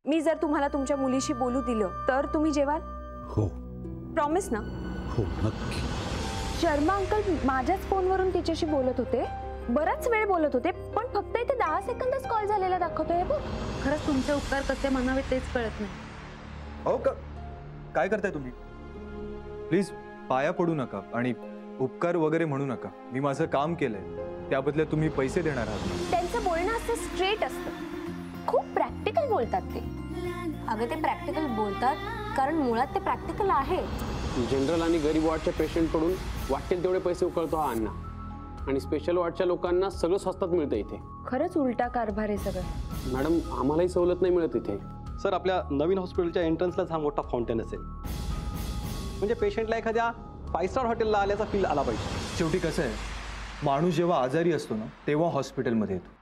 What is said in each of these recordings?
मी जर तुम्हाला तुमच्या मुलीशी बोलू दिलं तर तुम्ही जेवाल? हो. प्रॉमिस ना? हो नक्की. शर्मा अंकल माझ्याच फोनवरून तिच्याशी बोलत होते, बराच वेळ बोलत होते, पण फक्त इथे 10 सेकंदच कॉल झालेला दाखवतोय बघ. खरंच तुमचे उपकार कसे मानावे तेच कळत नाही. हो का? काय करताय तुम्ही? प्लीज पाया पडू नका आणि उपकार वगैरे म्हणू नका. मी माझं काम केलंय, त्याबदल्यात तुम्ही पैसे देणार आहात. त्यांचं बोलणं असं स्ट्रेट असतं, खूप प्रॅक्टिकल बोलतात ते. अगं ते प्रॅक्टिकल बोलतात कारण मुळात ते प्रॅक्टिकल आहे. जनरल आणि गरीब वॉर्डच्या पेशंटकडून वाटेल तेवढे पैसे उकळतो हा अण्णा, आणि स्पेशल वॉर्डच्या लोकांना सगळं स्वस्तात मिळतं इथे. खरंच उलटा कारभार आहे सगळं. मॅडम आम्हालाही सवलत नाही मिळत इथे. सर आपल्या नवीन हॉस्पिटलच्या एंट्रन्सलाच हा मोठा फाउंटेन असेल, म्हणजे पेशंटला एखाद्या 5 स्टार हॉटेलला आल्याचा फील आला पाहिजे. शेवटी कसं आहे, माणूस जेव्हा आजारी असतो ना तेव्हा हॉस्पिटलमध्ये येतो,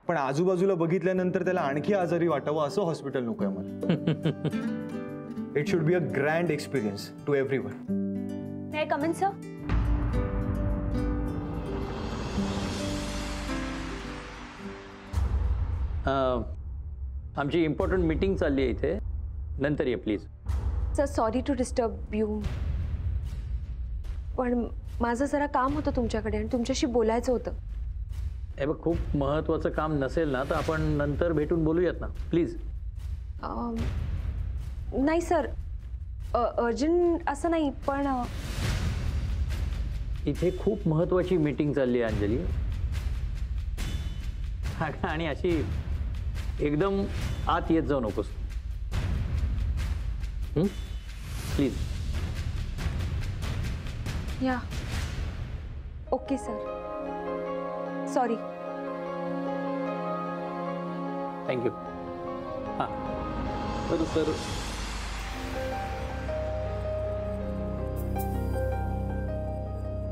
पण आजूबाजूला बघितल्यानंतर त्याला आणखी आजारी वाटावं असं हॉस्पिटल नको आहे मला. It should be a grand experience to everyone. May I come in sir? आमची इम्पॉर्टंट मीटिंग चालली आहे इथे, नंतर ये please. Sir sorry to disturb you, पण माझं जरा काम होतं तुमच्याकडे आणि तुमच्याशी बोलायचं होतं. हे बघ, खूप महत्त्वाचं काम नसेल ना तर आपण नंतर भेटून बोलूयात ना प्लीज. नाही सर, अर्जंट असं नाही, पण इथे खूप महत्त्वाची मीटिंग चालली आहे अंजली. आणि अशी एकदम आत येत जाऊ नकोस प्लीज. या ओके सर, सॉरी. थँक्यू. हां सर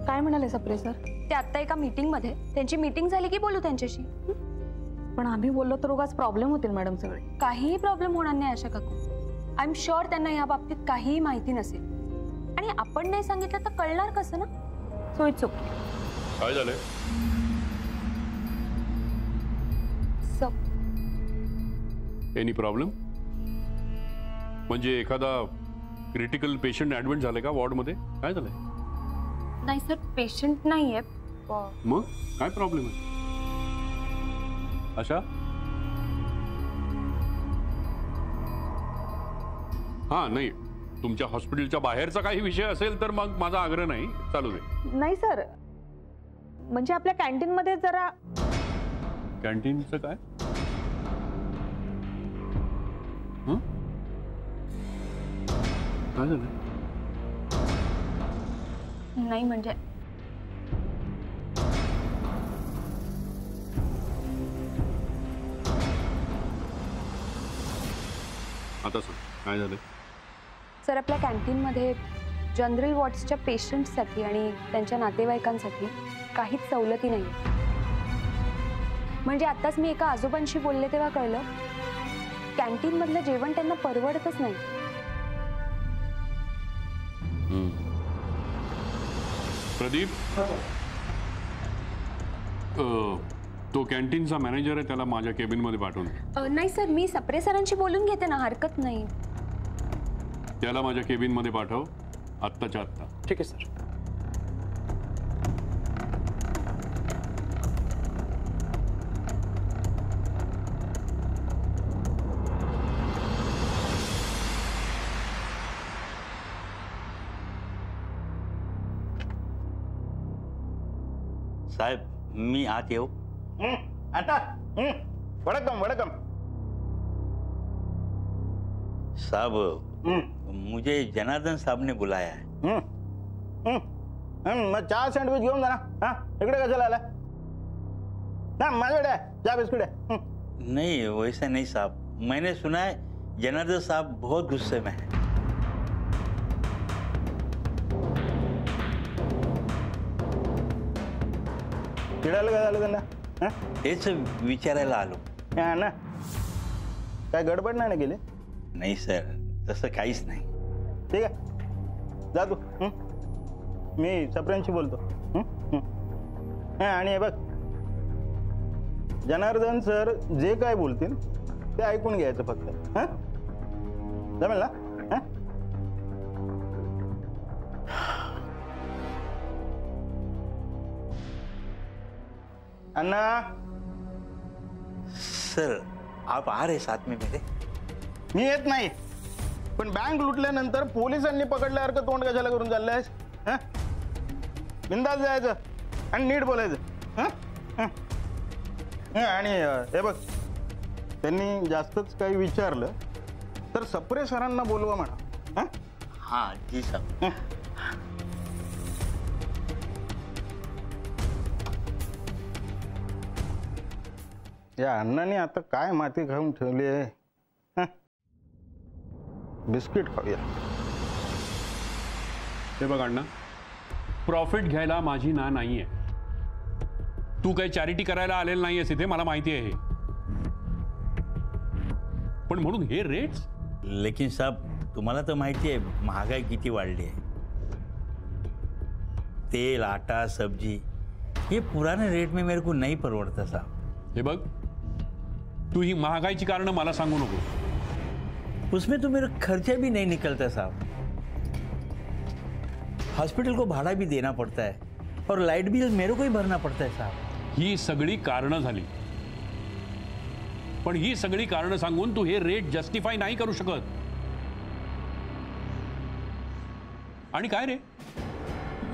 काय म्हणाले सप्रे सर? ते आत्ता एका मीटिंगमध्ये, त्यांची मीटिंग झाली की बोलू त्यांच्याशी. पण आम्ही बोललो तर उगाच प्रॉब्लेम होतील मॅडम सगळे. काहीही प्रॉब्लेम होणार नाही आशा काकू. आय एम शुअर त्यांना या बाबतीत काहीही माहिती नसेल, आणि आपण नाही सांगितलं तर कळणार कसं ना. So it's okay. काय झालंय? Any problem? म्हणजे एखादा क्रिटिकल पेशंट ऍडमिट झालाय का वॉर्डमध्ये? काय झालंय? नाही सर, पेशंट नाहीये. मग काय प्रॉब्लेम आहे? अशा हा नाही, तुमच्या हॉस्पिटलच्या बाहेरचा काही विषय असेल तर मग माझा आग्रह नाही, चालू दे. नाही सर, म्हणजे आपल्या कॅन्टीन मध्ये जरा. कॅन्टीनचं काय? काय झालं? नाही म्हणजे आता सांग काय झालं? सर आपल्या कॅन्टीनमध्ये जनरल वॉर्ड्सच्या पेशंट्ससाठी आणि त्यांच्या नातेवाईकांसाठी काहीच सवलती नाही. म्हणजे आताच मी एका आजोबांशी बोलले तेव्हा कळलं, कॅन्टीनमधलं जेवण त्यांना परवडतच नाही. प्रदीप, तो कॅन्टीनचा मॅनेजर आहे, त्याला माझ्या केबिनमध्ये पाठवून. नाही सर, मी सप्रे सरांशी बोलून घेते ना, हरकत नाही. त्याला माझ्या केबिनमध्ये पाठव आत्ताच्या आत्ता. ठीक आहे सर. साहेब मी आत येऊ? आता वड़कम वड़कम. साहब मुझे जनार्दन साहब ने बुलाया है. मग चहा सँडविच घेऊन जा ना. हा इकडे कशाला आला? ना माझ्याकडे आहे चहा बिस्कुट आहे. नहीं वैसा नहीं साहब, मैंने सुना है जनार्दन साहब बहुत गुस्से में है. चिडायला काय झालं त्यांना? हेच विचारायला आलो. हा ना, काय गडबड नाही ना केली? नाही सर, तसं काहीच नाही. ठीक आहे, जा तू. मी सप्रेंशी बोलतो. आणि हे बघ, जनार्दन सर जे काय बोलतील ते ऐकून घ्यायचं फक्त. हां जमेल ना? हां अन्ना सर आप आ रहे साथ में मेरे? मी येत नाही, पण बँक लुटल्यानंतर पोलिसांनी पकडल्यासारखं तोंड कशाला करून चाललंयस? हां बिंदास जायचं आणि नीट बोलायचं. हां हां आणि हे बघ, त्यांनी जास्तच काही विचारलं तर सप्रे सरांना बोलवा म्हणा. हां हाँ जी साहब. या अण्णाने आता काय माती खाऊन ठेवली आहे. बिस्किट खाऊया. हे बघ अण्णा, प्रॉफिट घ्यायला माझी ना नाहीये. तू काही चॅरिटी करायला आलेलं नाहीयेस इथे, मला माहिती आहे. पण म्हणून हे रेट्स? लेकिन साहब तुम्हाला तर माहिती आहे महागाई किती वाढली आहे. तेल आटा सब्जी ये पुराने रेट में मेरे को नहीं परवड़ता साहब. हे बघ, तू ही महागाईची कारण मला सांगू नको. उसमें तो मेरा खर्चा भी नहीं निकलता साहब. हॉस्पिटल को भाड़ा भी देना पड़ता है और लाइट बिल मेरे को ही भरना पड़ता है साहब. ही सगळी कारणं झाली, पण ही सगळी कारणं सांगून तू हे रेट जस्टिफाय नाही करू शकत. आणि काय रे,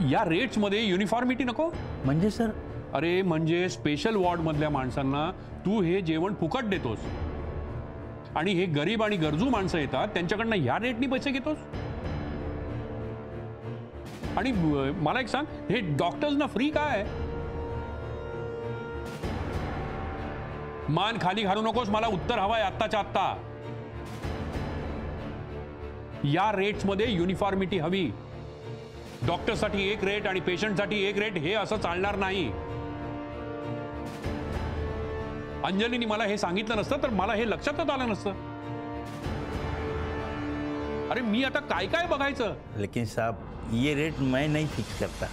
या रेट्स मध्ये युनिफॉर्मिटी नको म्हणजे सर? अरे म्हणजे स्पेशल वॉर्ड मधल्या माणसांना तू हे जेवण फुकट देतोस आणि हे गरीब आणि गरजू माणसं येतात त्यांच्याकडनं ह्या रेटनी पैसे घेतोस. आणि मला एक सांग, हे डॉक्टर्सना फ्री काय? मान खाली घालू नकोस, मला उत्तर हवंय आत्ताच्या आत्ता. या रेट्स मध्ये युनिफॉर्मिटी हवी. डॉक्टरसाठी एक रेट आणि पेशंटसाठी एक रेट हे असं चालणार नाही. अंजलीने मला हे सांगितलं नसतं तर मला हे लक्षातच आलं नसतं. अरे मी आता काय काय बघायचं? लेकिन साहब ये रेट मैं नहीं फिक्स करता.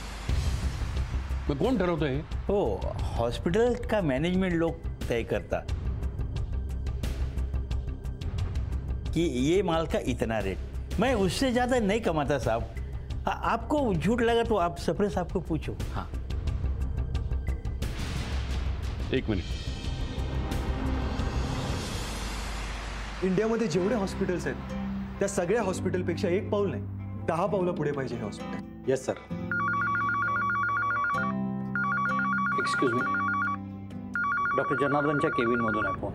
मग कोण ठरवतंय? हो हॉस्पिटल का मैनेजमेंट लोग तय करता कि ये माल का इतना रेट. मैं उससे ज्यादा नहीं कमाता साहब. आपको झूठ लगा तो आप सप्रे साहब को पूछो. हाँ एक मिनिट. इंडियामध्ये जेवढे हॉस्पिटल्स आहेत त्या सगळ्या हॉस्पिटलपेक्षा एक पाऊल नाही 10 पावलं पुढे पाहिजे हे hospital. Yes sir. Excuse me, doctor जनार्दनच्या केबिनमधून आहे फोन.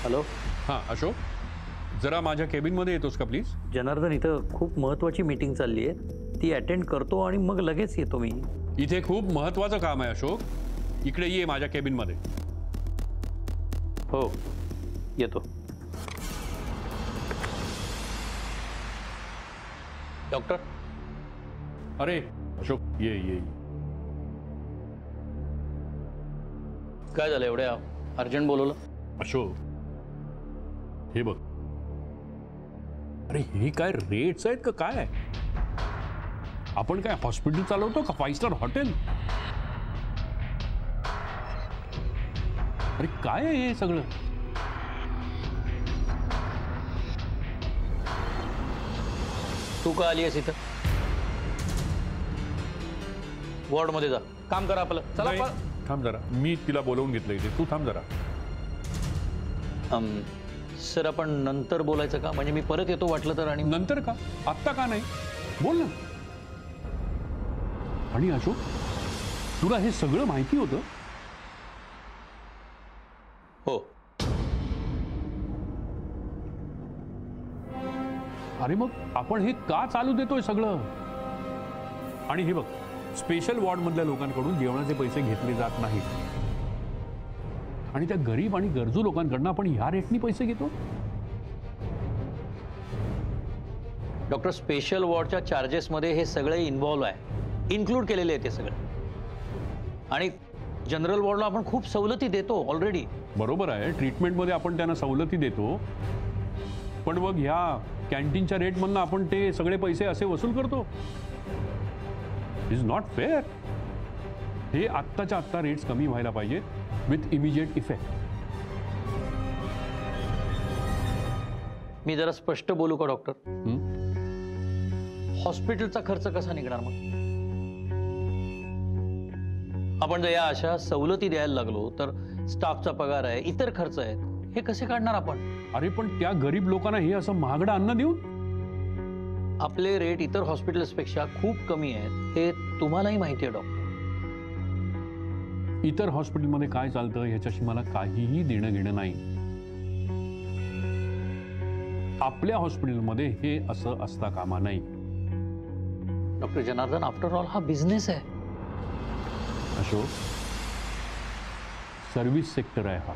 हॅलो. हां अशोक, जरा माझ्या केबिनमध्ये येतोस का प्लीज? जनार्दन, इथं खूप महत्त्वाची मीटिंग चालली आहे, ती अटेंड करतो आणि मग लगेच येतो मी. इथे खूप महत्त्वाचं काम आहे अशोक, इकडे ये माझ्या केबिनमध्ये. हो येतो. डॉक्टर. अरे अशोक ये ये. काय झालं एवढ्या अर्जंट बोलवलं? अशोक हे बघ, अरे हे काय रेट्स आहेत का काय? आपण काय हॉस्पिटल चालवतो का 5 स्टार हॉटेल? अरे काय आहे हे सगळं? तू का आली आहेस इथं? वॉर्ड मध्ये जा, काम करा आपलं. चला नाही, थांब जरा, मी तिला बोलवून घेतलं इथे. तू थांब जरा. सर आपण नंतर बोलायचं का? म्हणजे मी परत येतो वाटलं तर. आणि नंतर का? आत्ता का नाही? बोल ना. आणि अशोक तुला हे सगळं माहिती होतं? हो. अरे मग आपण हे का चालू देतोय सगळं? आणि हे बघ, स्पेशल वॉर्ड मधल्या लोकांकडून जेवणाचे पैसे घेतले जात नाहीत आणि त्या गरीब आणि गरजू लोकांकडून आपण ह्या रेटनी पैसे घेतो. डॉक्टर, स्पेशल वॉर्डच्या चार्जेसमध्ये हे सगळे इन्व्हॉल्व आहे, इन्क्लूड केलेले आहे ते सगळे. आणि जनरल वॉर्डला आपण खूप सवलती देतो ऑलरेडी. बरोबर आहे, ट्रीटमेंटमध्ये आपण त्यांना सवलती देतो, पण मग ह्या कॅन्टीनच्या रेटमधनं आपण ते सगळे पैसे असे वसूल करतो. Is not fair. हे आत्ताच्या आत्ता रेट्स कमी व्हायला पाहिजेत विथ इमिजिएट इफेक्ट. मी जरा स्पष्ट बोलू का डॉक्टर? हॉस्पिटलचा खर्च कसा निघणार मग? आपण जर या अशा सवलती द्यायला लागलो तर स्टाफचा पगार आहे, इतर खर्च आहेत, हे कसे काढणार आपण? अरे पण त्या गरीब लोकांना हे असं महागडं अन्न देऊन? आपले रेट इतर हॉस्पिटल्सपेक्षा खूप कमी आहेत, हे तुम्हालाही माहिती आहे डॉक्टर. इतर हॉस्पिटलमध्ये काय चालतं ह्याच्याशी मला काहीही देणं घेणं नाही. आपल्या हॉस्पिटलमध्ये हे असं असता कामा नाही. डॉक्टर जनार्दन, आफ्टर ऑल हा बिझनेस आहे. अशोक, सर्व्हिस सेक्टर आहे हा.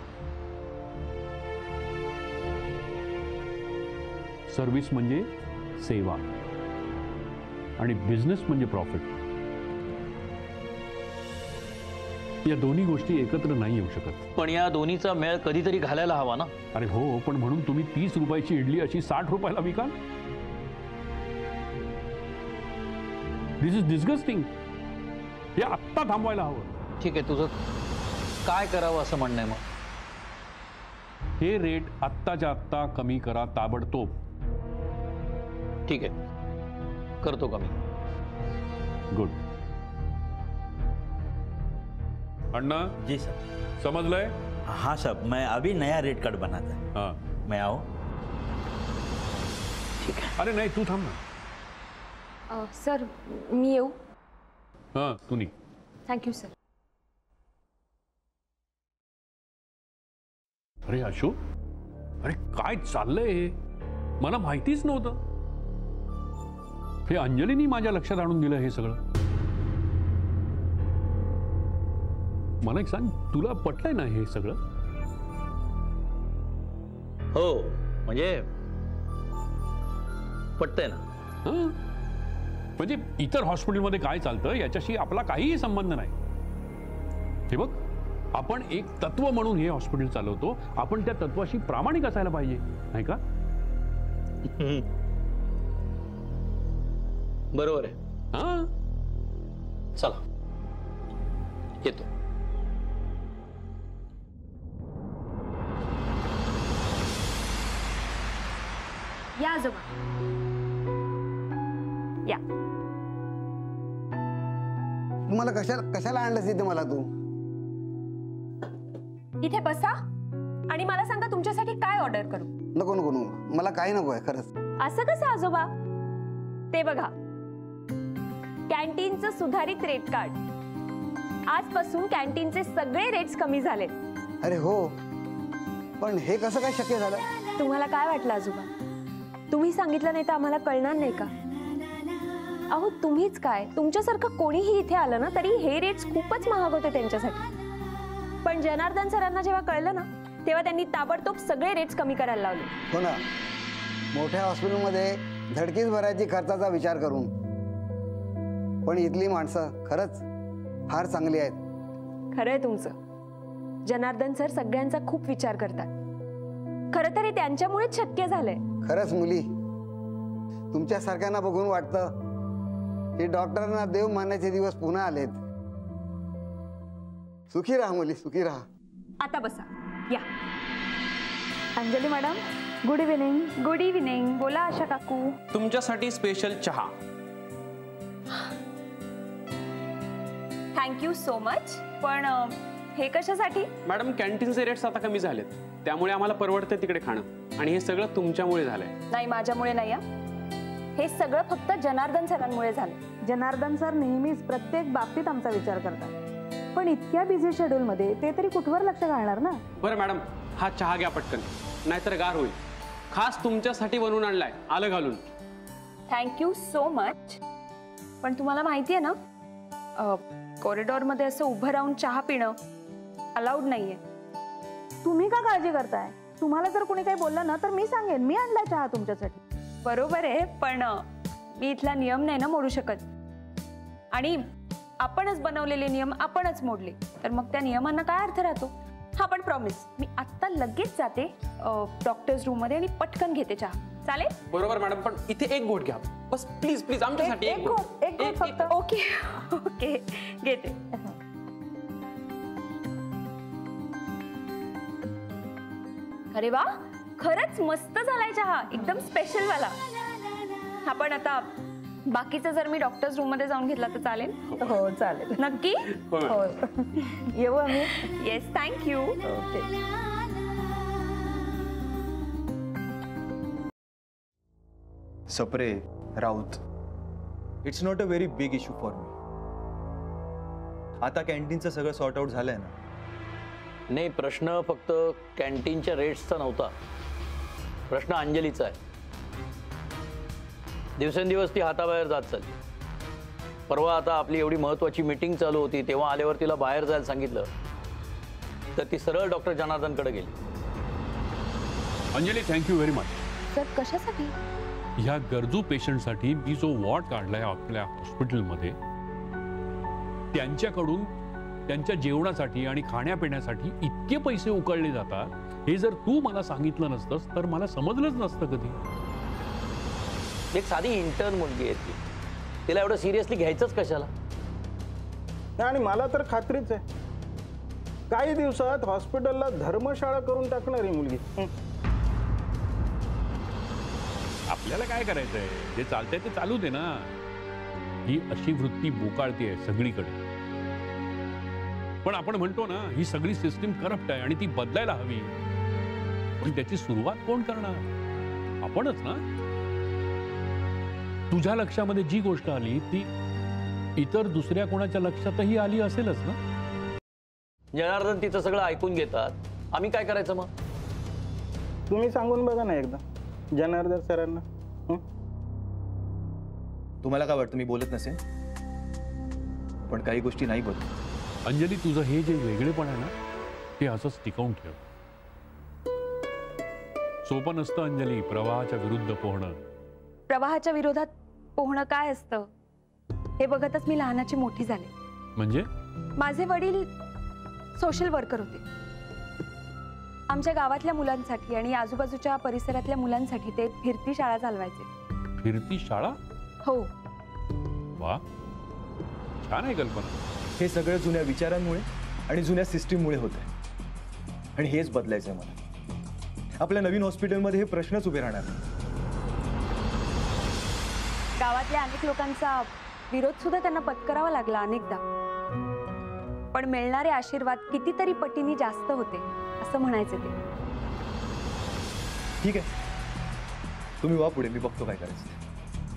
सर्व्हिस म्हणजे सेवा आणि बिझनेस म्हणजे प्रॉफिट. या दोन्ही गोष्टी एकत्र नाही येऊ शकत. पण या दोन्हीचा मेळ कधीतरी घालायला हवा ना. अरे हो, पण म्हणून तुम्ही 30 रुपयाची इडली अशी 60 रुपयाला विकाल? दिस इज डिस्गस्टिंग. हे आत्ता थांबवायला हवं. ठीक आहे, तुझं काय करावं असं म्हणणं आहे मग? हे रेट आत्ताच्या आत्ता कमी करा ताबडतोब. ठीक है, करतो कमी. गुड. अन्ना जी सर. समझलंय? हाँ साहब, मैं अभी नया रेट कार्ड बनाता है. हाँ, मैं आऊँ? ठीक है. अरे नाही, तू थांब ना. सर मी येऊ? हां, तू नाही. Thank you sir. अरे अशोक, अरे काय चाललंय हे? मला माहितीच नव्हतं. हे अंजलीनी माझ्या लक्षात आणून दिलं हे सगळं. मला एक सांग, तुला पटलंय ना हे सगळं? हो, म्हणजे पटतंय ना. हां, म्हणजे इतर हॉस्पिटलमध्ये काय चालतं याच्याशी आपला काहीही संबंध नाही. हे बघ, आपण एक तत्व म्हणून हे हॉस्पिटल चालवतो. आपण त्या तत्वाशी प्रामाणिक असायला पाहिजे, नाही का? बरोबर आहे. हां, चला येतो. या आजोबा, या. मला कशाला आणलंस इथे मला तू? इथे बसा आणि मला सांगा तुमच्यासाठी काय ऑर्डर करू? नको नको नको, मला काही नको आहे खरंच. असं कसं आजोबा? ते बघा, कॅन्टीनचं सुधारित रेट कार्ड. आजपासून कॅन्टीनचे सगळे रेट्स कमी झाले. अरे हो, पण हे कसं काय शक्य झालं? तुम्हाला काय वाटलं आजोबा? तुम्ही सांगितलं नाही तर आम्हाला कळणार नाही का? अहो तुम्हीच काय, तुमच्यासारखं कोणीही इथे आलं ना तरी हे रेट्स खूपच महाग होते त्यांच्यासाठी. पण जनार्दन सरांना जेव्हा कळलं ना तेव्हा त्यांनी ताबडतोब सगळे रेट्स कमी करायला लावले. हो ना, मोठ्या हॉस्पिटलमध्ये धडकीच भरायची खर्चाचा विचार करून. पण इथली माणसं खरंच फार चांगली आहेत. खरंय तुमचं. जनार्दन सर सगळ्यांचा खूप विचार करतात. खरं तर हे त्यांच्यामुळेच शक्य झालंय. खरंच मुली, तुमच्यासारख्यांना बघून वाटतं की डॉक्टरांना देव मानण्याचे दिवस पुन्हा आलेत. सुखी राहा मुली, सुखी राहा. आता बसा, या. Anjali madam, good evening. Good evening. बोला आशा काकू. तुमच्यासाठी स्पेशल चहा. Thank you so much. पण हे कशासाठी? मॅडम, कॅन्टीनचे रेट्स आता कमी झालेत, त्यामुळे आम्हाला परवडतं तिकडे खाणं. आणि हे सगळं तुमच्यामुळे झालंय. नाही, माझ्यामुळे नाही. हे सगळं फक्त जनार्दन सरांमुळे झालं. जनार्दन सर नेहमीच प्रत्येक बाबतीत आमचा विचार करतात. पण इतक्या बिझी शेड्यूलमध्ये ते तरी कुठवर लक्ष घालणार ना? बरं मॅडम, हा चहा घ्या पटकन, नाहीतर गार होईल. खास तुमच्यासाठी बनवून आणलाय, आलं घालून. Thank you so much. पण तुम्हाला माहिती आहे ना, कॉरिडॉरमध्ये असं उभं राहून चहा पिणं अलाउड नाहीये. तुम्ही का काळजी करताय? तुम्हाला जर कोणी काही बोललं ना तर मी सांगेन, मी आणलाय चहा तुमच्यासाठी. बरोबर आहे, पण मी इथला नियम नाही ना मोडू शकत. आणि आपणच बनवलेले नियम आपणच मोडले तर मग त्या नियमांना काय अर्थ राहतो? हा, पण प्रॉमिस, मी आत्ता लगेच जाते डॉक्टर्स रूम मध्ये आणि पटकन घेते चहा. चालेल? बरोबर मॅडम, पण इथे एक घोट घ्या बस, प्लीज प्लीज, आमच्यासाठी एक घोट फक्त. ओके ओके, घेते. अरे वा, खरंच मस्त झालाय चहा, एकदम स्पेशल वाला. आपण आता बाकीचं जर मी डॉक्टर्स रूम मध्ये जाऊन घेतला तर चालेल? हो चालेल. नक्की? हो. येऊ आम्ही. Yes, thank you. Okay. Sapre, Raut, it's not a very big issue for me. आता कॅन्टीनचं सगळं सॉर्ट आउट झालंय ना. नाही, प्रश्न फक्त कॅन्टीनच्या रेट्सचा नव्हता, प्रश्न अंजलीचा आहे. दिवसेंदिवस ती हाताबाहेर जात चालली. परवा आता आपली एवढी महत्वाची मीटिंग चालू होती तेव्हा आल्यावर तिला बाहेर जायला सांगितलं तर ती सरळ डॉक्टर जनार्दनकडे गेली. Anjali, thank you very much. Sir, कशासाठी? ह्या गरजू पेशंटसाठी मी जो वॉर्ड काढलाय आपल्या हॉस्पिटलमध्ये, त्यांच्याकडून त्यांच्या जेवणासाठी आणि खाण्यापिण्यासाठी इतके पैसे उकळले जातात, हे जर तू मला सांगितलं नसतंस तर मला समजलंच नसतं कधी. एक साधी इंटर्न मुलगी आहे ती, तिला एवढं सिरियसली घ्यायचंच कशाला? आणि मला तर खात्रीच आहे काही दिवसात हॉस्पिटलला धर्मशाळा करून टाकणार ही मुलगी. आपल्याला काय करायचंय, जे चालतंय ते चालू दे ना. ही अशी वृत्ती बोकाळते सगळीकडे. पण आपण म्हणतो ना, ही सगळी सिस्टीम करप्ट आहे आणि ती बदलायला हवी. पण त्याची सुरुवात कोण करणार? आपणच ना. तुझ्या लक्षामध्ये जी गोष्ट आली ती इतर दुसऱ्या कोणाच्या लक्षातही आली असेलच ना. जनार्दन तिचं सगळं ऐकून घेतात, आम्ही काय करायचं मग? तुम्ही सांगून बघा ना एकदा जनार्दन सरांना. तुम्हाला काय वाटतं मी बोलत नसेन? पण काही गोष्टी नाही बोलत. अंजली, तुझं हे जे वेगळेपण आहे ना, ते असंच टिकवून ठेव. सोपं नसतं अंजली प्रवाहाच्या विरुद्ध पोहणं. प्रवाहाच्या विरोधात पोहणं काय असतं हे बघतच मी लहानाची मोठी झाले. म्हणजे माझे वडील सोशल वर्कर होते. आमच्या गावातल्या मुलांसाठी आणि आजूबाजूच्या परिसरातल्या मुलांसाठी ते फिरती शाळा चालवायचे. फिरती शाळा? हो. वा, छान आहे कल्पना. हे सगळं जुन्या विचारांमुळे आणि जुन्या सिस्टीममुळे होत आहे, आणि हेच बदलायचं आहे मला. आपल्या नवीन हॉस्पिटलमध्ये हे प्रश्नच उभे राहणार. गावातल्या अनेक लोकांचा विरोध सुद्धा त्यांना पत्करावा लागला अनेकदा, पण मिळणारे आशीर्वाद कितीतरी पटीने जास्त होते असं म्हणायचे ते. ठीक आहे, तुम्ही वा पुढे, मी बघतो काय करायचं.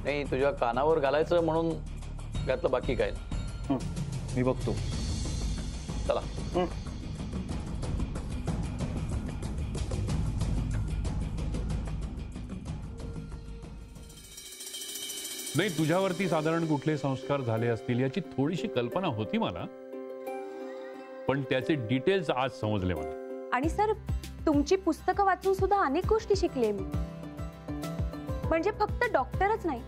नाही, तुझ्या कानावर घालायचं म्हणून घातलं, बाकी काय नाही. मी बघतो. चला. नाही, तुझ्यावरती साधारण कुठले संस्कार झाले असतील याची थोडीशी कल्पना होती मला, पण त्याचे डिटेल्स आज समजले मला. आणि सर, तुमची पुस्तकं वाचून सुद्धा अनेक गोष्टी शिकले मी. म्हणजे फक्त डॉक्टरच नाही,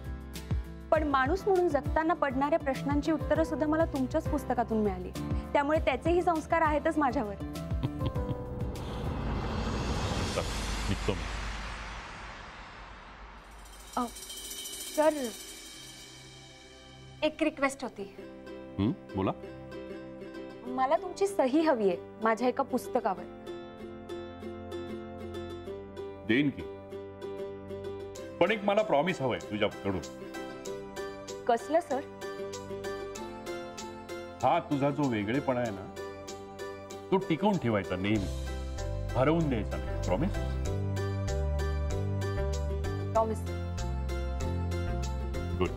पण माणूस म्हणून जगताना पडणाऱ्या प्रश्नांची उत्तरं सुद्धा मला तुमच्याच पुस्तकातून मिळाली. त्यामुळे त्याचेही संस्कार आहेतच माझ्यावर. सर, एक रिक्वेस्ट होती. बोला. मला तुमची सही हवी आहे माझ्या एका पुस्तकावर. देईन की, पण एक मला प्रॉमिस हवंय तुझ्याकडून. कसलं सर? हा तुझा जो वेगळेपणा आहे ना, तो टिकवून ठेवायचा, नेहमी हरवून द्यायचा नाही. प्रॉमिस? प्रॉमिस. गुड.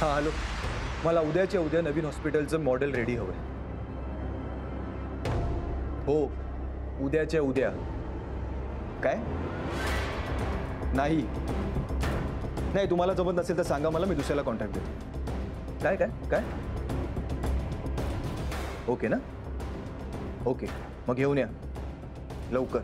हां, हॅलो. मला उद्याच्या उद्या नवीन हॉस्पिटलचं मॉडेल रेडी हवंय. हो, उद्याच्या उद्या. काय? नाही नाही, तुम्हाला जमत नसेल तर सांगा मला, मी दुसऱ्याला कॉन्टॅक्ट देतो. काय काय काय ओके ना? ओके, मग घेऊन या लवकर.